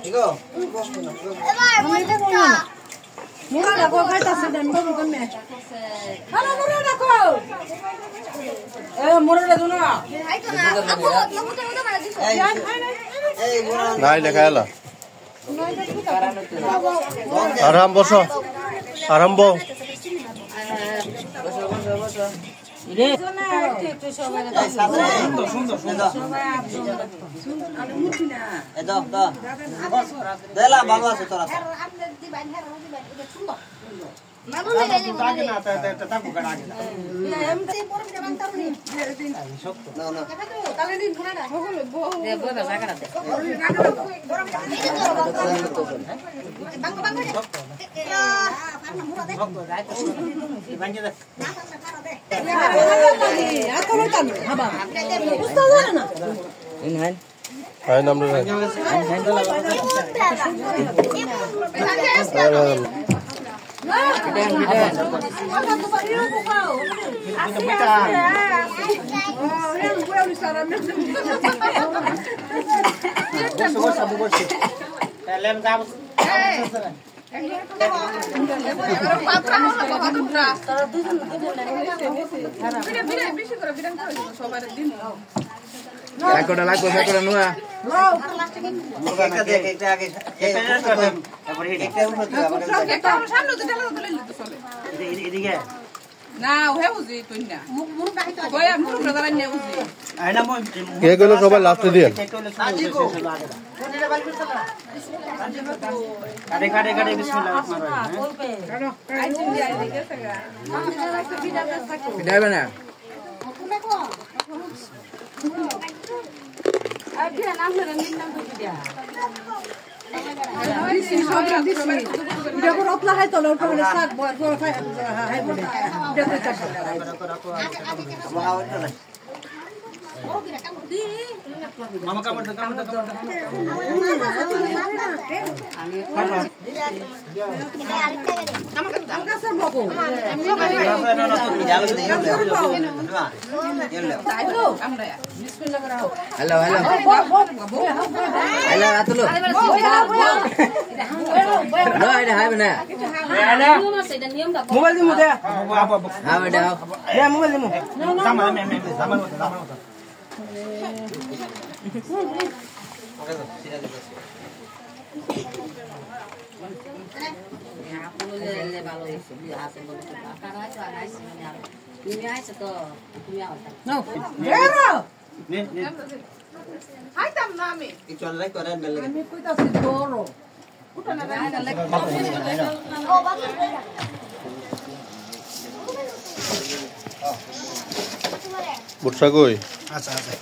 Igo. Mura da ko খাইতাছে দেন বল কমে hello Mura রাখো মুরা দে না আইতো না আপু লবুতে মতো মারা দিছো এই মুরা নাই লেখা এলা আরাম বসো আরাম বসো বসো রে একটু সবাই সুন্দর সবাই আমি মুঠি না এ দাও দাও দেলা ভালো আছে তোরা আপনি দিবেন হ্যাঁ দিবেন এটা সুন্দর মানু লাগে না তাকু কাটা আগে এমতে পরে যাবেন তারুনি না না তাহলে দিন পুরাটা হলো দে বড় জায়গাটা দে বাঙ্গো বাঙ্গো ফার্মা মুরা দে ভাঙে দে এত বড় হাবা বুঝতে পারে না ইন হ্যাঁ আই নামরে একটা লাগবে একটা নোয়া একটা আগে তারপরে এটা একটা সামনে তো ঢালা দিলে তো চলে এদিকে না ওহে বুঝি তুই না মুখ কাহিতা কইয়া মুখ দাঁড়া নিয়ে বুঝি আয়না মই কে গেল সবাই লাস্টে দিয়ে কাটে কাটে কাটে বিসমিল্লাহ রহমানির রহিম আইছিন দিয়ে দেখে গা যাবে না আগে নাম ধরে নিন নাম ধরে দিয়া দেখো রতলা হয় তো লোটা হলে শাক বড় বড় খাই হাই বলে দেখো চাষা মামা কামড় দে হ্যালো হ্যালো হ্যালো আতলো না এটা হবে না মোবাইল দিমু দে হ্যাঁ দাও দে মোবাইল দিমু সামনে মে সামনে খাইতাম না আমি চল রাই করে মেলে আমি কইতাছি বড় বুটসা কই আচ্ছা আচ্ছা